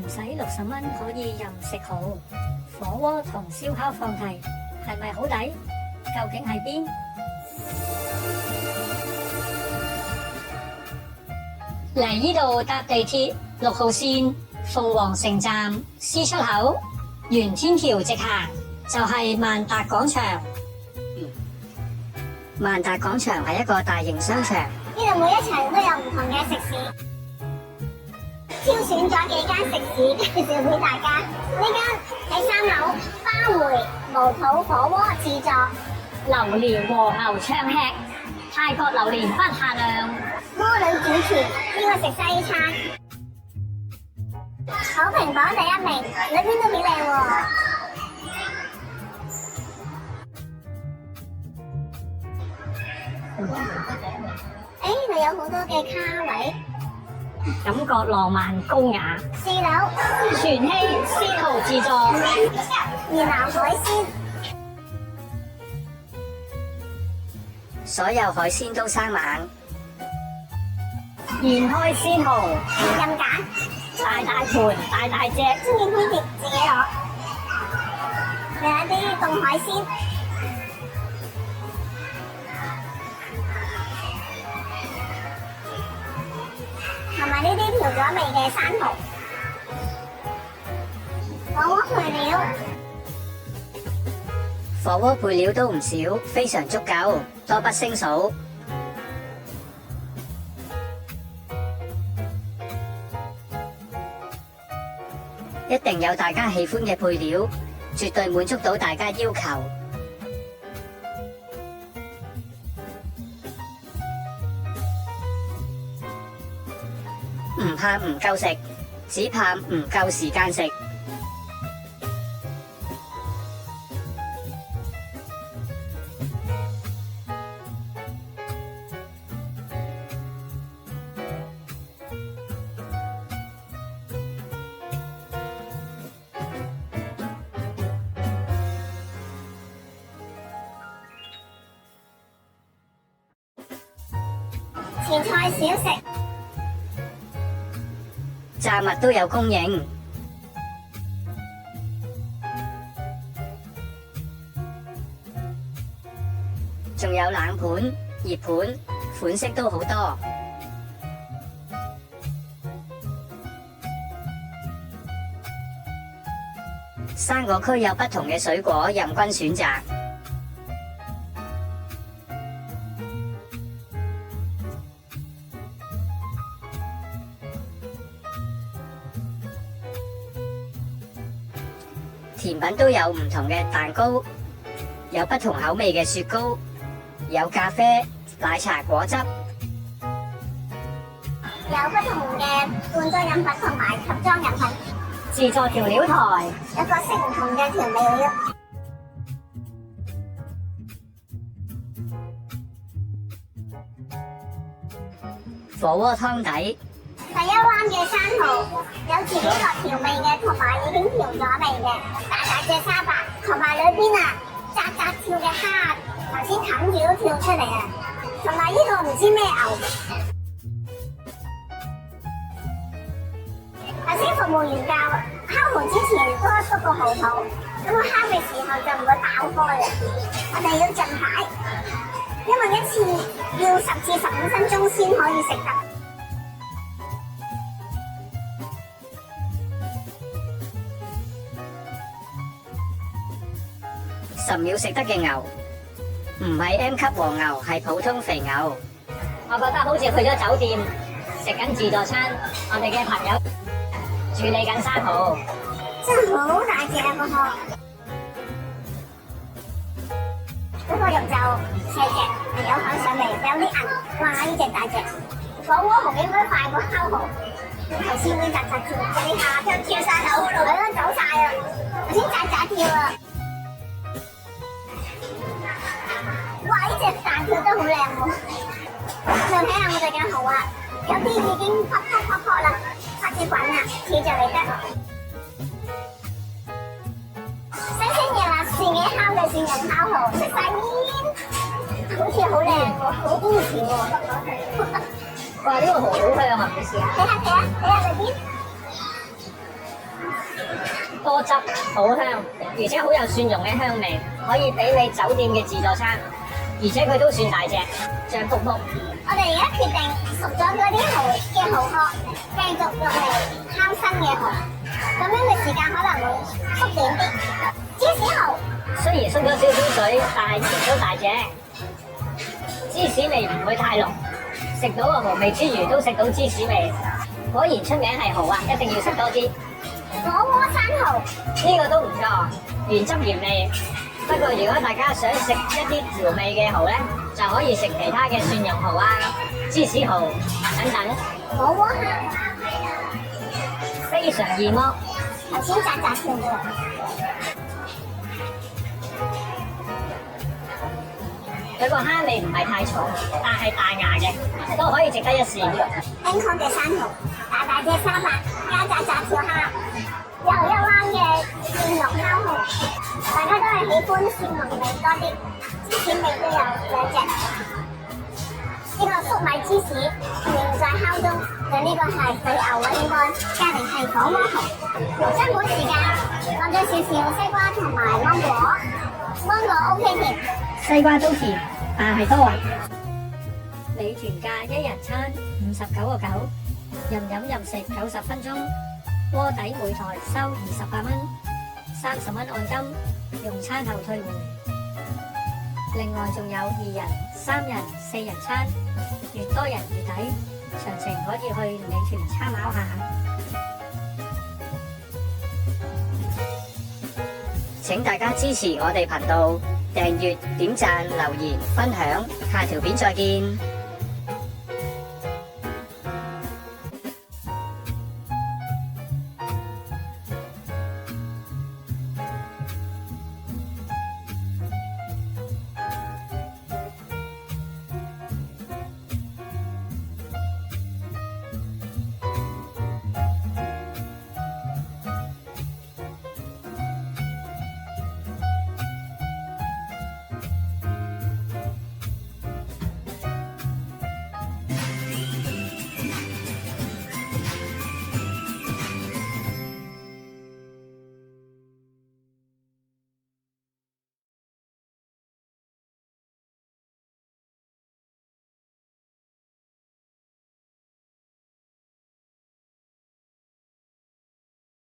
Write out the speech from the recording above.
使60蚊可以任食好，火鍋同燒烤放題，係咪好抵？究竟係邊？嚟呢度搭地鐵6號線鳳凰城站 C 出口，沿天橋直行就係萬達廣場。萬達廣場係一個大型商場，呢度每一層都有唔同嘅食肆，挑選咗幾間食肆介紹俾大家。呢間喺3樓花梅無肚火鍋自助，榴蓮和牛暢吃，泰國榴蓮不限量。魔女主廚呢個食西餐，好評榜第1名，裏邊都幾靚喎。呢度有好多嘅卡位，感覺浪漫高雅。4樓全希鮮蠔自助，越南海鮮，所有海鮮都生猛。現開鮮蠔，任揀，大大盤，大大隻，中意邊碟自己攞。另一啲凍海鮮，同埋呢啲調咗味嘅生蠔。火鍋配料，火鍋配料都唔少，非常足夠，多不勝數。一定有大家喜歡嘅配料，絕對滿足到大家要求。唔怕唔夠食，只怕唔夠時間食。前菜小食，炸物都有供應，仲有冷盤、熱盤，款式都好多。生果區有不同嘅水果任君選擇。甜品都有唔同嘅蛋糕，有不同口味嘅雪糕，有咖啡、奶茶、果汁，有不同嘅罐裝飲品同埋盒裝飲品，自助調料台，有各式唔同嘅調味料。火鍋湯底，第一彎嘅生蠔有自己落調味嘅，同埋已經調咗味嘅大大隻沙白，同埋裏邊啊扎扎跳嘅蝦，頭先冚住都跳出嚟啊！同埋呢個唔知咩牛。頭先服務員教烤蠔之前多縮個蠔肚，咁我烤嘅時候就唔會爆開啦。我哋要盡快，因為一次要10至15分鐘先可以食得。10秒食得嘅牛，唔係 M 級黃牛，係普通肥牛。我覺得好似去咗酒店食緊自助餐，我哋嘅朋友處理緊生蠔，真係好大隻啊！嗰個肉就細隻，有口上嚟，有啲韌。哇！呢隻大隻，火鍋蠔應該快過烤蠔。頭先會扎扎跳，你下跳跳晒走，係咯，走晒啊！頭先扎扎跳啊！哇！呢隻彈跳都好靚喎。再睇下我哋嘅蠔啊，有啲已經撲啦，開始滾啦，似就嚟得。新鮮熱辣自己烤嘅蒜蓉烤蠔，食晒煙，好似好靚喎，好堅持喎。哇！呢個蠔好香啊！你試下。睇下裏邊。多汁，好香，而且好有蒜蓉嘅香味，可以媲美酒店嘅自助餐，而且佢都算大隻，脹卜卜。我哋而家決定熟咗嗰啲蠔嘅蠔殼，繼續用嚟烤新嘅蠔，咁樣嘅時間可能會縮短啲。芝士蠔雖然縮咗少少水，但係亦都大隻，芝士味唔會太濃，食到個蠔味之餘都食到芝士味。果然出名係蠔啊，一定要食多啲。火鍋生蠔呢個都唔錯，原汁原味。不過如果大家想食一啲調味嘅蠔咧，就可以食其他嘅蒜蓉蠔啊、芝士蠔等等，火鍋蝦非常易剝。頭先扎扎跳嘅。佢個蝦味唔係太重，但係大牙嘅，都可以值得一試。香港嘅生蠔，大大隻沙白加扎扎條蝦，又一彎嘅蒜蓉烤蠔，大家都係喜歡蒜蓉味多啲，芝士味都有兩隻。呢個粟米芝士仍在烤中，就呢個係肥牛啊應該，隔離係火鍋蠔。將本時間放咗少少西瓜同埋芒果，芒果 OK 甜。西瓜都甜，但係多。美團價一人餐59.9，任飲任食90分鐘，鍋底每台收28蚊，30蚊按金，用餐後退回。另外仲有2人、3人、4人餐，越多人越抵。詳情可以去美團參考下。請大家支持我哋頻道，訂閱、點讚、留言、分享，下條片再見。